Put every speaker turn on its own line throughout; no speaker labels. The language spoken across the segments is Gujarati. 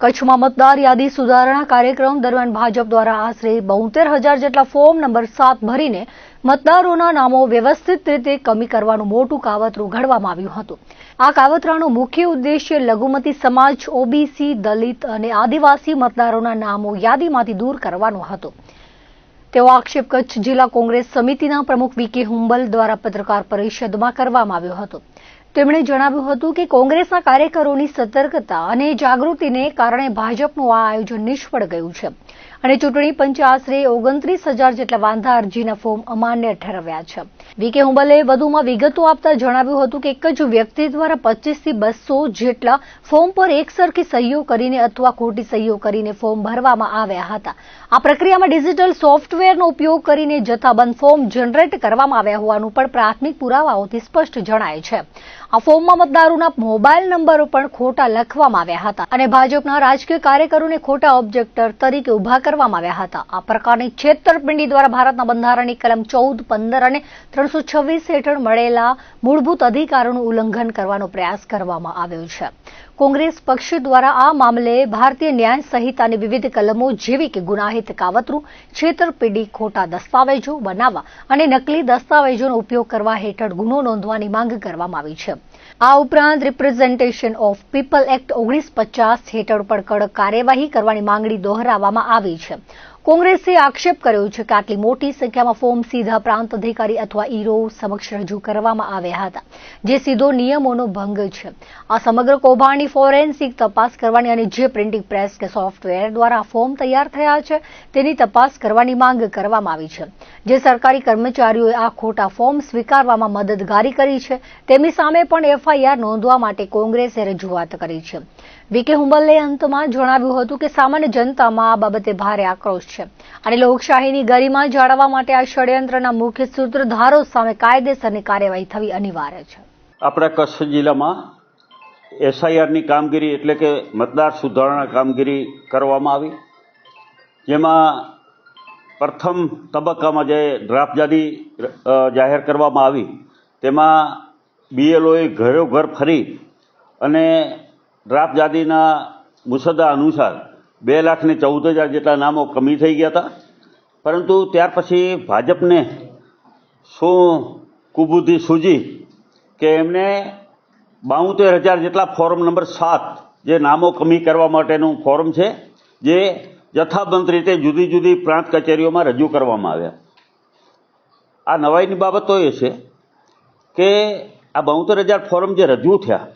કચ્છમાં મતદાર યાદી સુધારણા કાર્યક્રમ દરમિયાન ભાજપ દ્વારા આશરે 72,000 જેટલા ફોર્મ નંબર 7 ભરીને મતદારોના નામો વ્યવસ્થિત રીતે કમી કરવાનું મોટું કાવતરું ઘડવામાં આવ્યું હતું. આ કાવતરાનો મુખ્ય ઉદ્દેશ્ય લઘુમતી સમાજ, ઓબીસી, દલિત અને આદિવાસી મતદારોના નામો યાદીમાંથી દૂર કરવાનો હતો. તેવો આક્ષેપ કચ્છ જિલ્લા કોંગ્રેસ સમિતિના પ્રમુખ વી.કે. હુંબલ દ્વારા પત્રકાર પરિષદમાં કરવામાં આવ્યો હતો. તેમણે જણાવ્યું હતું કે કોંગ્રેસના કાર્યકરોની સતર્કતા અને જાગૃતિને કારણે ભાજપનું આ આયોજન નિષ્ફળ ગયું છે અને ચૂંટણી પંચે આશરે 29,000 જેટલા વાંધા અરજીના ફોર્મ અમાન્ય ઠેરવ્યા છે. વી.કે. હુંબલે વધુમાં વિગતો આપતા જણાવ્યું હતું કે એક જ વ્યક્તિ દ્વારા 25 થી 200 જેટલા ફોર્મ પર એકસરખી સહીઓ કરીને અથવા ખોટી સહીઓ કરીને ફોર્મ ભરવામાં આવ્યા હતા. આ પ્રક્રિયામાં ડિજિટલ સોફ્ટવેરનો ઉપયોગ કરીને જથ્થાબંધ ફોર્મ જનરેટ કરવામાં આવ્યા હોવાનું પણ પ્રાથમિક પુરાવાઓથી સ્પષ્ટ જણાય છે. આ ફોર્મમાં મતદારોના મોબાઈલ નંબરો પણ ખોટા લખવામાં આવ્યા હતા અને ભાજપના રાજકીય કાર્યકરોને ખોટા ઓબ્જેક્ટર તરીકે ઉભા કરવામાં આવ્યા હતા. આ પ્રકારની છેતરપિંડી દ્વારા ભારતના બંધારણની કલમ 14, 15 અને 326 હેઠળ મળેલા મૂળભૂત અધિકારોનું ઉલ્લંઘન કરવાનો પ્રયાસ કરવામાં આવ્યો છે. કોંગ્રેસ પક્ષ દ્વારા આ મામલે ભારતીય ન્યાય સંહિતાની વિવિધ કલમો જેવી કે ગુનાહિત કાવતરું, છેતરપિંડી, ખોટા દસ્તાવેજો બનાવવા અને નકલી દસ્તાવેજોનો ઉપયોગ કરવા હેઠળ ગુનો નોંધવાની માંગ કરવામાં આવી છે. આ ઉપરાંત રિપ્રેઝન્ટેશન ઓફ પીપલ એક્ટ 1950 હેઠળ પણ કડક કાર્યવાહી કરવાની માંગણી દોહરાવવામાં આવી છે. કોંગ્રેસે આક્ષેપ કર્યો છે કે આટલી મોટી સંખ્યામાં ફોર્મ સીધા પ્રાંત અધિકારી અથવા ઈરો સમક્ષ રજૂ કરવામાં આવ્યા હતા, જે સીધો નિયમોનો ભંગ છે. આ સમગ્ર કૌભાંડની ફોરેન્સિક તપાસ કરવાની અને જે પ્રિન્ટિંગ પ્રેસ કે સોફ્ટવેર દ્વારા ફોર્મ તૈયાર થયા છે તેની તપાસ કરવાની માંગ કરવામાં આવી છે. જે સરકારી કર્મચારીઓએ આ ખોટા ફોર્મ સ્વીકારવામાં મદદગારી કરી છે તેમની સામે પણ એફઆઈઆર નોંધવા માટે કોંગ્રેસે રજૂઆત કરી છે. વી.કે. હુંબલે અંતમાં જણાવ્યું હતું કે સામાન્ય જનતામાં આ બાબતે ભારે આક્રોશ છે અને લોકશાહીની ગરિમા જાળવવા માટે આ ષડયંત્રના મુખ્ય સૂત્રધારો સામે કાયદેસરની કાર્યવાહી થવી અનિવાર્ય છે.
આપણા કચ્છ જિલ્લામાં એસઆઈઆરની કામગીરી એટલે કે મતદાર સુધારણા કામગીરી કરવામાં આવી, જેમાં પ્રથમ તબક્કામાં જે ડ્રાફ્ટ યાદી જાહેર કરવામાં આવી તેમાં બીએલઓએ ઘરોઘર ફરી અને ડ્રાફ્ટ યાદીના મુસદ્દા અનુસાર 2,14,000 જેટલા નામો કમી થઈ ગયા હતા. પરંતુ ત્યાર પછી ભાજપને શું કુબુદ્ધિ સૂજી કે એમને 72,000 જેટલા ફોર્મ નંબર 7 જે નામો કમી કરવા માટેનું ફોર્મ છે જે જથ્થાબંધ રીતે જુદી જુદી પ્રાંત કચેરીઓમાં રજૂ કરવામાં આવ્યા. આ નવાઈની બાબત તો એ છે કે આ 72,000 ફોર્મ જે રજૂ થયા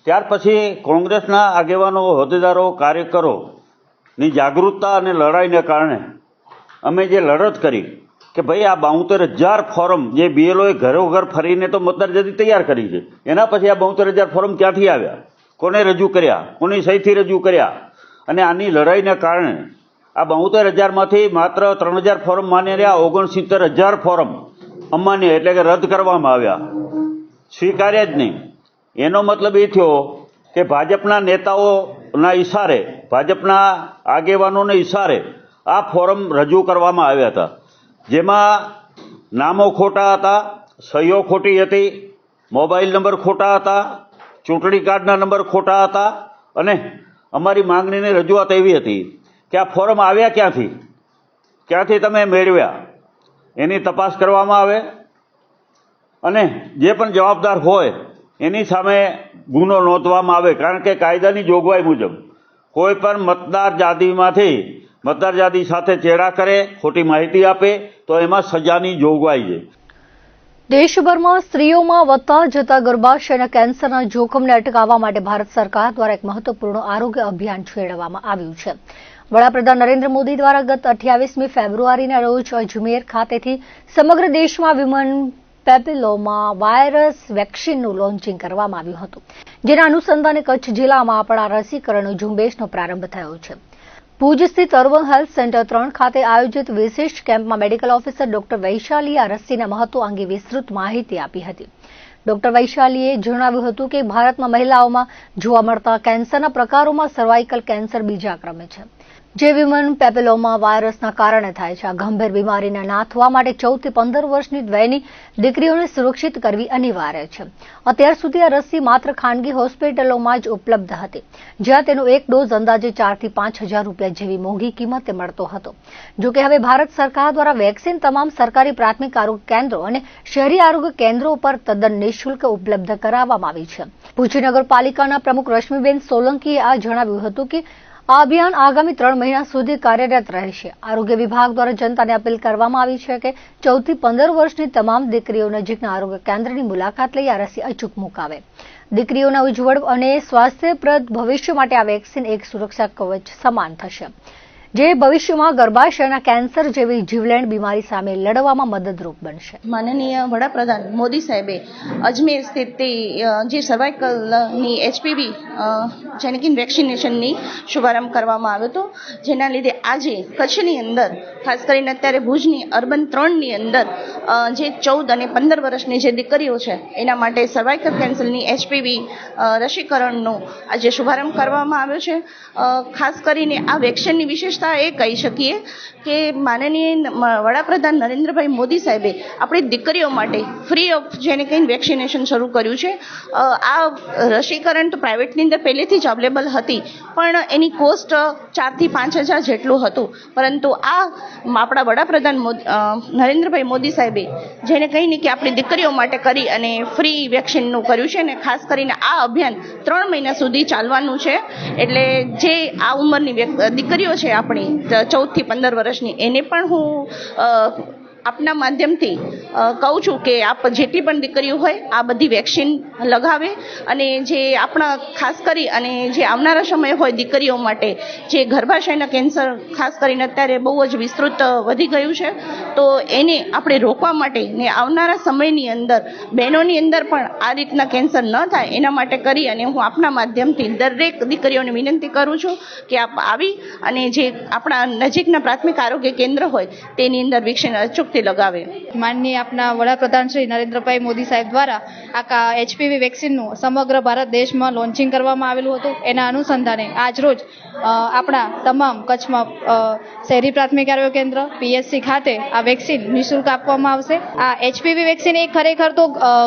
ત્યાર પછી કોંગ્રેસના આગેવાનો, હોદ્દેદારો, કાર્યકરોની જાગૃતતા અને લડાઈને કારણે અમે જે લડત કરી કે ભાઈ આ 72,000 ફોર્મ જે બીએલઓએ ઘરોઘર ફરીને તો મતદાર યાદી તૈયાર કરી છે, એના પછી આ 72,000 ફોર્મ ક્યાંથી આવ્યા, કોને રજૂ કર્યા, કોની સહીથી રજૂ કર્યા, અને આની લડાઈને કારણે આ 72,000માંથી માત્ર 3,000 ફોર્મ માન્ય રહ્યા, 69,000 ફોર્મ અમાન્ય એટલે કે રદ કરવામાં આવ્યા, સ્વીકાર્યા જ નહીં. એનો મતલબ એ થયો કે ભાજપના નેતાઓના ઇશારે, ભાજપના આગેવાનોના ઇશારે આ ફોર્મ રજૂ કરવામાં આવ્યા હતા, જેમાં નામો ખોટા હતા, સહીઓ ખોટી હતી, મોબાઈલ નંબર ખોટા હતા, ચૂંટણી કાર્ડના નંબર ખોટા હતા. અને અમારી માંગણીની રજૂઆત એવી હતી કે આ ફોર્મ આવ્યા ક્યાંથી તમે મેળવ્યા એની તપાસ કરવામાં આવે અને જે પણ જવાબદાર હોય એની સામે ગુનો નોંધવામાં આવે. કારણ કે કાયદાની જોગવાઈ મુજબ કોઈ પણ મતદાર યાદી સાથે ચેડા કરે, ખોટી માહિતી આપે તો એમાં સજાની જોગવાઈ છે.
દેશભરમાં સ્ત્રીઓમાં વધતા જતા ગર્ભાશયના કેન્સરના જોખમને અટકાવવા માટે ભારત સરકાર દ્વારા એક મહત્વપૂર્ણ આરોગ્ય અભિયાન છેડવામાં આવ્યું છે. વડાપ્રધાન નરેન્દ્ર મોદી દ્વારા ગત 28મી ફેબ્રુઆરીના રોજ અજમેર ખાતેથી સમગ્ર દેશમાં વિમન પેપિલોમા વાયરસ વેક્સિનનું લોન્ચિંગ કરવામાં આવ્યું હતું, જેના અનુસંધાને કચ્છ જિલ્લામાં પણ આ રસીકરણ ઝુંબેશનો પ્રારંભ થયો છે. ભુજ સ્થિત અર્બન હેલ્થ સેન્ટર 3 ખાતે આયોજિત વિશેષ કેમ્પમાં મેડિકલ ઓફિસર ડોક્ટર વૈશાલીએ આ રસીના મહત્વ અંગે વિસ્તૃત માહિતી આપી હતી. ડોક્ટર વૈશાલીએ જણાવ્યું હતું કે ભારતમાં મહિલાઓમાં જોવા મળતા કેન્સરના પ્રકારોમાં સર્વાઇકલ કેન્સર બીજા ક્રમે છે, જે વિમન પેપિલોમા વાયરસના કારણે થાય છે. આ ગંભીર બીમારીને નાથવા માટે 14 થી 15 વર્ષની વયની દીકરીઓને સુરક્ષિત કરવી અનિવાર્ય છે. અત્યાર સુધી આ રસી માત્ર ખાનગી હોસ્પિટલોમાં જ ઉપલબ્ધ હતી, જ્યાં તેનો એક ડોઝ અંદાજે 4 થી 5 હજાર રૂપિયા જેવી મોંઘી કિંમતે મળતો હતો. જોકે હવે ભારત સરકાર દ્વારા વેક્સિન તમામ સરકારી પ્રાથમિક આરોગ્ય કેન્દ્રો અને શહેરી આરોગ્ય કેન્દ્રો પર તદ્દન નિઃશુલ્ક ઉપલબ્ધ કરાવવામાં આવી છે. ભુજ નગરપાલિકાના પ્રમુખ રશ્મિબેન સોલંકીએ આ જણાવ્યું હતું કે આ અભિયાન આગામી 3 મહિના સુધી કાર્યરત રહેશે. આરોગ્ય વિભાગ દ્વારા જનતાને અપીલ કરવામાં આવી છે કે 14 થી 15 વર્ષની તમામ દીકરીઓ નજીકના આરોગ્ય કેન્દ્રની મુલાકાત લઈ આ રસી અચૂક મુકાવે. દીકરીઓના ઉજ્જવળ અને સ્વાસ્થ્યપ્રદ ભવિષ્ય માટે આ વેક્સિન એક સુરક્ષા કવચ સમાન થશે, જે ભવિષ્યમાં ગર્ભાશયના કેન્સર જેવી જીવલેણ બીમારી સામે લડવામાં મદદરૂપ બનશે.
માનનીય વડાપ્રધાન મોદી સાહેબે અજમેર સ્થિત જે સર્વાઇકલની એચપીવી જેનેકિન વેક્સિનેશનની શુભારંભ કરવામાં આવ્યો હતો, જેના લીધે આજે કચ્છની અંદર ખાસ કરીને અત્યારે ભુજની અર્બન 3ની અંદર જે 14 અને 15 વર્ષની જે દીકરીઓ છે એના માટે સર્વાઇકલ કેન્સરની એચપીવી રસીકરણનો આજે શુભારંભ કરવામાં આવ્યો છે. ખાસ કરીને આ વેક્સિનની વિશેષતા એ કહી શકીએ કે માનનીય વડાપ્રધાન નરેન્દ્રભાઈ મોદી સાહેબે આપણી દીકરીઓ માટે ફ્રી ઓફ જેને કંઈ વેક્સિનેશન શરૂ કર્યું છે. આ રસીકરણ તો પ્રાઇવેટની અંદર પહેલેથી જ અવેલેબલ હતી, પણ એની કોસ્ટ 4 થી 5 હજાર જેટલું હતું. પરંતુ આ આપણા વડાપ્રધાન નરેન્દ્રભાઈ મોદી સાહેબે જેને કહીને કે આપણી દીકરીઓ માટે કરી અને ફ્રી વેક્સિનનું કર્યું છે, અને ખાસ કરીને આ અભિયાન 3 મહિના સુધી ચાલવાનું છે. એટલે જે આ ઉંમરની દીકરીઓ છે આપણી 14 થી 15 વર્ષની, એને પણ હું આપના માધ્યમથી કહું છું કે આપ જેટલી પણ દીકરીઓ હોય આ બધી વેક્સિન લગાવે, અને જે આપણા ખાસ કરી અને જે આવનારા સમય હોય દીકરીઓ માટે જે ગર્ભાશયના કેન્સર ખાસ કરીને અત્યારે બહુ જ વિસ્તૃત વધી ગયું છે, તો એને આપણે રોકવા માટે ને આવનારા સમયની અંદર બહેનોની અંદર પણ આ રીતના કેન્સર ન થાય એના માટે કરી અને હું આપના માધ્યમથી દરેક દીકરીઓને વિનંતી કરું છું કે આપ આવી અને જે આપણા નજીકના પ્રાથમિક આરોગ્ય કેન્દ્ર હોય તેની અંદર વેક્સિન અચૂક લગાવે.
માનનીય આપના વડાપ્રધાન શ્રી નરેન્દ્રભાઈ મોદી સાહેબ દ્વારા આ એચપીવી વેક્સિનનું સમગ્ર ભારત દેશમાં લોન્ચિંગ કરવામાં આવેલું હતું. એના અનુસંધાને આજરોજ આપણા તમામ કચ્છમાં શહેરી પ્રાથમિક આરોગ્ય કેન્દ્ર પીએચસી ખાતે આ વેક્સિન નિઃશુલ્ક આપવામાં આવશે. આ એચપીવી વેક્સિન એ ખરેખર તો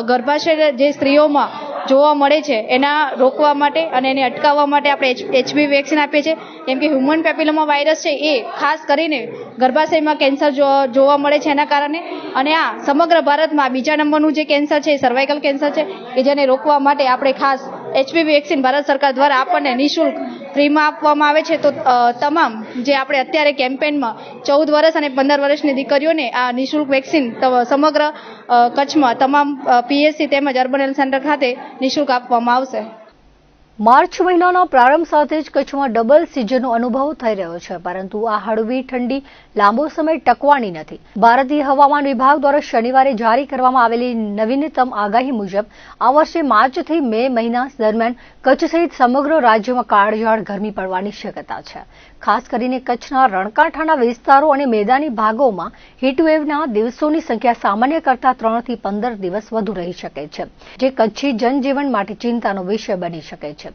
ગર્ભાશય જે સ્ત્રીઓમાં જોવા મળે છે એના રોકવા માટે અને એને અટકાવવા માટે આપણે એચપીવી વેક્સિન આપીએ છીએ. કેમ કે હ્યુમન પેપિલોમા વાયરસ છે એ ખાસ કરીને ગર્ભાશયમાં કેન્સર જોવા મળે છે એના કારણે, અને આ સમગ્ર ભારતમાં બીજા નંબરનું જે કેન્સર છે એ સર્વાઇકલ કેન્સર છે, કે જેને રોકવા માટે આપણે ખાસ એચપીવી વેક્સિન ભારત સરકાર દ્વારા આપણને નિઃશુલ્ક ફ્રીમાં આપવામાં આવે છે. તો તમામ જે આપણે અત્યારે કેમ્પેનમાં 14 વર્ષ અને 15 વર્ષની દીકરીઓને આ નિઃશુલ્ક વેક્સિન સમગ્ર કચ્છમાં તમામ પીએચસી તેમજ અર્બન હેલ્થ સેન્ટર ખાતે નિઃશુલ્ક આપવામાં આવશે.
માર્ચ મહિનાના પ્રારંભ સાથે જ કચ્છમાં ડબલ સિઝનનો અનુભવ થઈ રહ્યો છે, પરંતુ આ હળવી ઠંડી લાંબો સમય ટકવાની નથી. ભારતીય હવામાન વિભાગ દ્વારા શનિવારે જારી કરવામાં આવેલી નવીનતમ આગાહી મુજબ આ વર્ષે માર્ચથી મે મહિના દરમિયાન કચ્છ સહિત સમગ્ર રાજ્યમાં કાળઝાળ ગરમી પડવાની શક્યતા છે. ખાસ કરીને કચ્છના રણકાંઠાના વિસ્તારો અને મેદાની ભાગોમાં હીટવેવના દિવસોની સંખ્યા સામાન્ય કરતાં 3 થી 15 દિવસ વધુ રહી શકે છે, જે કચ્છી જનજીવન માટે ચિંતાનો વિષય બની શકે છે.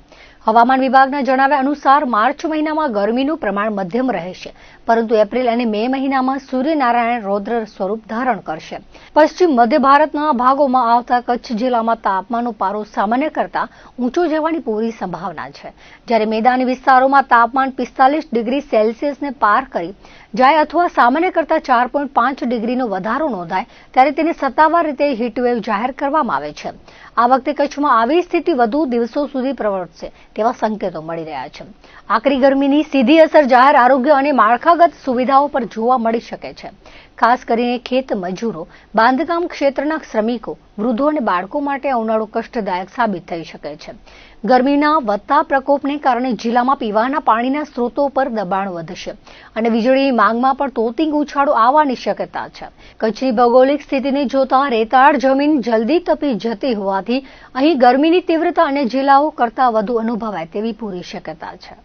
હવામાન વિભાગના જણાવ્યા અનુસાર માર્ચ મહિનામાં ગરમીનું પ્રમાણ મધ્યમ રહેશે, પરંતુ એપ્રિલ અને મે મહિનામાં સૂર્યનારાયણ રૌદ્ર સ્વરૂપ ધારણ કરશે. પશ્ચિમ મધ્ય ભારતના ભાગોમાં આવતા કચ્છ જિલ્લામાં તાપમાનનો પારો સામાન્ય કરતાં ઊંચો જવાની પૂરી સંભાવના છે, જ્યારે મેદાની વિસ્તારોમાં તાપમાન 45 ડિગ્રી સેલ્સિયસને પાર કરી જાય અથવા સામાન્ય કરતાં 4.5 ડિગ્રીનો વધારો નોંધાય ત્યારે તેને સત્તાવાર રીતે હીટવેવ જાહેર કરવામાં આવે છે. આ વખતે કચ્છમાં આવી સ્થિતિ વધુ દિવસો સુધી પ્રવર્તશે તેવા સંકેતો મળી રહ્યા છે. આકરી ગરમીની સીધી અસર જાહેર આરોગ્ય અને માળખાગત સુવિધાઓ પર જોવા મળી શકે છે. ખાસ કરીને ખેત મજૂરો, બાંધકામ ક્ષેત્રના શ્રમિકો, વૃદ્ધો અને બાળકો માટે ઉનાળો કષ્ટદાયક સાબિત થઈ શકે છે. ગરમીના વધતા પ્રકોપને કારણે જિલ્લામાં પીવાના પાણીના સ્ત્રોતો પર દબાણ વધશે અને વીજળીની માંગમાં પણ તોતિંગ ઉછાળો આવવાની શક્યતા છે. કચ્છની ભૌગોલિક સ્થિતિને જોતા રેતાળ જમીન જલ્દી તપી જતી હોવાથી અહીં ગરમીની તીવ્રતા અન્ય જિલ્લાઓ કરતાં વધુ અનુભવાય તેવી પૂરી શક્યતા છે.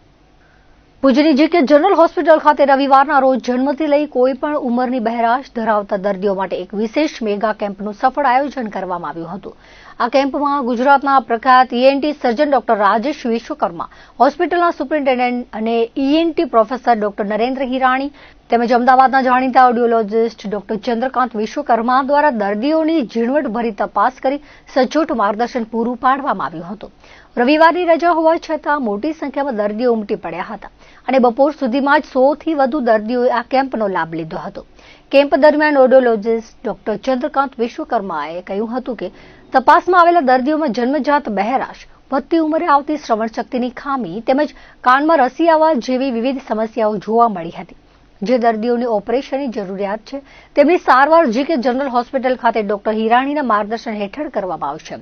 ભુજની જીકે જનરલ હોસ્પિટલ ખાતે રવિવારના રોજ જન્મથી લઈ કોઈ પણ ઉંમરની બહેરાશ ધરાવતા દર્દીઓ માટે એક વિશેષ મેગા કેમ્પનું સફળ આયોજન કરવામાં આવ્યું હતું. આ કેમ્પમાં ગુજરાતના પ્રખ્યાત ENT surgeon doctor Rajesh Vishwakarma, હોસ્પિટલના સુપ્રિન્ટેન્ડન્ટ અને ENT professor doctor Narendra Hirani તેમજ અમદાવાદના જાણીતા ઓડિયોલોજિસ્ટ ડોક્ટર ચંદ્રકાંત વિશ્વકર્મા દ્વારા દર્દીઓની ઝીણવટભરી તપાસ કરી સચોટ માર્ગદર્શન પૂરું પાડવામાં આવ્યું હતું. રવિવારની રજા હોવા છતાં મોટી સંખ્યામાં દર્દીઓ ઉમટી પડ્યા હતા અને બપોર સુધીમાં જ 100 થી વધુ દર્દીઓએ આ કેમ્પનો લાભ લીધો હતો. કેમ્પ દરમિયાન ઓડિયોલોજિસ્ટ ડોક્ટર ચંદ્રકાંત વિશ્વકર્માએ કહ્યું હતું કે તપાસમાં આવેલા દર્દીઓમાં જન્મજાત બહેરાશ, વધતી ઉંમરે આવતી શ્રવણ શક્તિની ખામી તેમજ કાનમાં રસી આવવા જેવી વિવિધ સમસ્યાઓ જોવા મળી હતી. જે દર્દીઓને ઓપરેશનની જરૂરિયાત છે તેમની સારવાર જીકે જનરલ હોસ્પિટલ ખાતે ડોક્ટર હિરાણીના માર્ગદર્શન હેઠળ કરવામાં આવશે.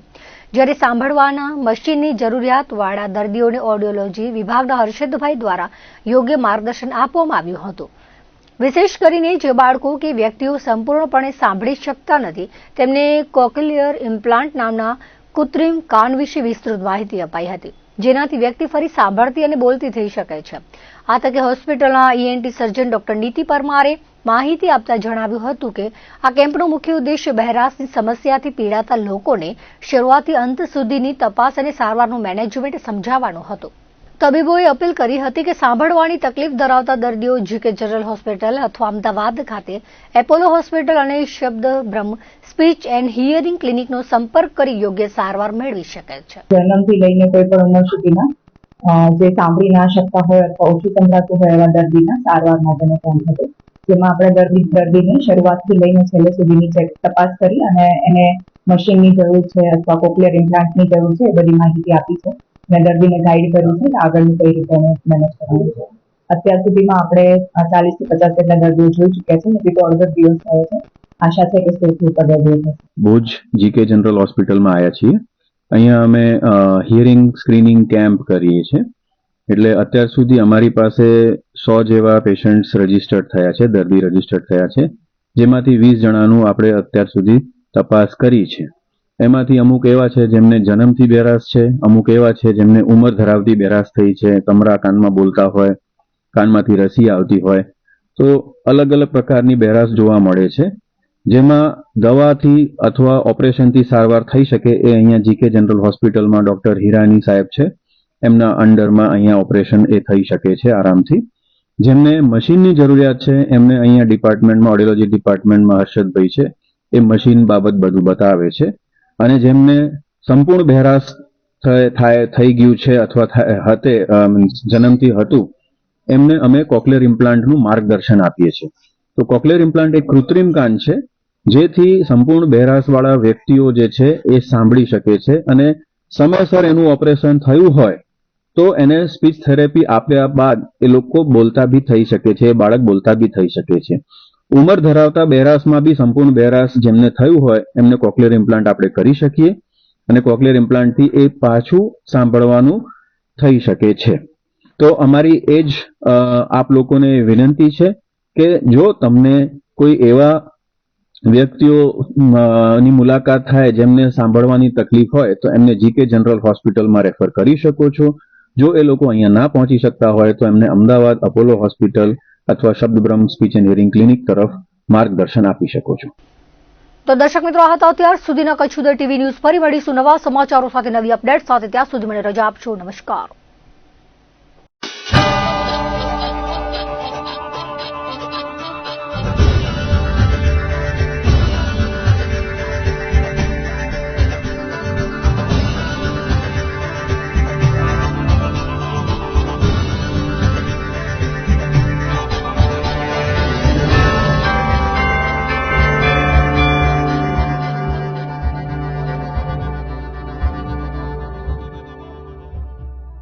જ્યારે સાંભળવાના મશીનની જરૂરિયાતવાળા દર્દીઓને ઓડિયોલોજી વિભાગના હર્ષદભાઈ દ્વારા યોગ્ય માર્ગદર્શન આપવામાં આવ્યું હતું. વિશેષ કરીને જે બાળકો કે વ્યક્તિઓ સંપૂર્ણપણે સાંભળી શકતા નથી તેમને કોક્લિયર ઇમ્પ્લાન્ટ નામના કૃત્રિમ કાન વિશે વિસ્તૃત માહિતી અપાઈ હતી, જેનાથી વ્યક્તિ ફરી સાંભળતી અને બોલતી થઈ શકે છે. આ તકે હોસ્પિટલના ઈએનટી સર્જન ડોક્ટર નીતિ પરમારે માહિતી આપતા જણાવ્યું હતું કે આ કેમ્પનો મુખ્ય ઉદ્દેશ્ય બહેરાશની સમસ્યાથી પીડાતા લોકોને શરૂઆતથી અંત સુધીની તપાસ અને સારવારનું મેનેજમેન્ટ સમજાવવાનો હતો. તબીબોએ અપીલ કરી હતી કે સાંભળવાની તકલીફ ધરાવતા દર્દીઓ જીકે જનરલ હોસ્પિટલ અથવા અમદાવાદ ખાતે એપોલો હોસ્પિટલ અને શબ્દ બ્રહ્મ સ્પીચ એન્ડ હિયરિંગ ક્લિનિકનો સંપર્ક કરી યોગ્ય સારવાર મેળવી શકે છે.
જન્મથી લઈને કોઈ પણ ઉંમર સુધીના જે સાંભળી ના શકતા હોય અથવા ઓછું સંભળાતું હોય એવા દર્દીના સારવાર માટેનો કેમ્પ હતો, જેમાં આપણે દર્દીને શરૂઆતથી લઈને છેલ્લે સુધીની તપાસ કરી અને એને મશીનની જરૂર છે અથવા કોક્લિયર ઇમ્પ્લાન્ટની જરૂર છે એ બધી માહિતી આપી છે અને દર્દીને ગાઈડ કર્યું છે કે આગળનું કઈ રીતે એને મેનેજ કરવાનું છે. અત્યાર સુધીમાં આપણે 40 થી 50 જેટલા દર્દીઓ જોઈ ચૂક્યા છે. હજી તો અડધો દિવસ થયો છે. આશા છે કે 100 થી ઉપર દર્દીઓ થશે.
ભુજ જીકે જનરલ હોસ્પિટલમાં આવ્યા છીએ. અહીંયા અમે હિયરિંગ સ્ક્રીનિંગ કેમ્પ કરીએ છીએ. એટલે અત્યાર સુધી અમારી પાસે 100 જેવા પેશન્ટ્સ રજીસ્ટર્ડ થયા છે, દર્દી રજીસ્ટર્ડ થયા છે, જેમાંથી 20 જણાનું આપણે અત્યાર સુધી તપાસ કરી છે. એમાંથી અમુક એવા છે જેમને જન્મથી બેરાશ છે, અમુક એવા છે જેમને ઉંમર ધરાવતી બેરાશ થઈ છે, તમરા કાનમાં બોલતા હોય, કાનમાંથી રસી આવતી હોય, તો અલગ અલગ પ્રકારની બેરાશ જોવા મળે છે. જેમાં દવાથી અથવા ઓપરેશનથી સારવાર થઈ શકે એ અહીંયા જીકે જનરલ હોસ્પિટલમાં ડોક્ટર હિરાની સાહેબ છે, એમના અંડરમાં અહીંયા ઓપરેશન એ થઈ શકે છે આરામથી. જેમને મશીનની જરૂરિયાત છે એમને અહીંયા ડિપાર્ટમેન્ટમાં ઓડિયોલોજી ડિપાર્ટમેન્ટમાં હર્ષદભાઈ છે, એ મશીન બાબત બધું બતાવે છે. અને જેમને સંપૂર્ણ બહેરાશ થઈ ગયું છે અથવા જન્મથી હતું એમને અમે કોક્લિયર ઇમ્પ્લાન્ટનું માર્ગદર્શન આપીએ છીએ. તો કોક્લિયર ઇમ્પ્લાન્ટ એક કૃત્રિમ કાન છે જેથી સંપૂર્ણ બહેરાશવાળા વ્યક્તિઓ જે છે એ સાંભળી શકે છે અને સમયસર એનું ઓપરેશન થયું હોય તો એને સ્પીચ થેરેપી આપ્યા બાદ એ લોકો બોલતા બી થઈ શકે છે, એ બાળક બોલતા બી થઈ શકે છે. ઉંમર ધરાવતા બહેરાશમાં બી સંપૂર્ણ બહેરાશ જેમને થયું હોય એમને કોક્લિયર ઇમ્પ્લાન્ટ આપણે કરી શકીએ અને કોક્લિયર ઇમ્પ્લાન્ટથી એ પાછું સાંભળવાનું થઈ શકે છે. તો અમારી એ જ આપ લોકોને વિનંતી છે કે જો તમને કોઈ એવા વ્યક્તિઓની મુલાકાત થાય જેમને સાંભળવાની તકલીફ હોય તો એમને જીકે જનરલ હોસ્પિટલમાં રેફર કરી શકો છો. જો એ લોકો અહીંયા ના પહોંચી શકતા હોય તો એમને અમદાવાદ અપોલો હોસ્પિટલ અથવા શબ્દબ્રહ્મ સ્પીચ એન્ડ હિયરિંગ ક્લિનિક તરફ માર્ગદર્શન આપી શકો છો.
તો દર્શક મિત્રો, આ હતા અત્યાર સુધીના કચ્છ ઉદય ટીવી ન્યૂઝ. ફરી મળીશું નવા સમાચારો સાથે, નવી અપડેટ સાથે. ત્યાં સુધી મને રજા આપશો. નમસ્કાર.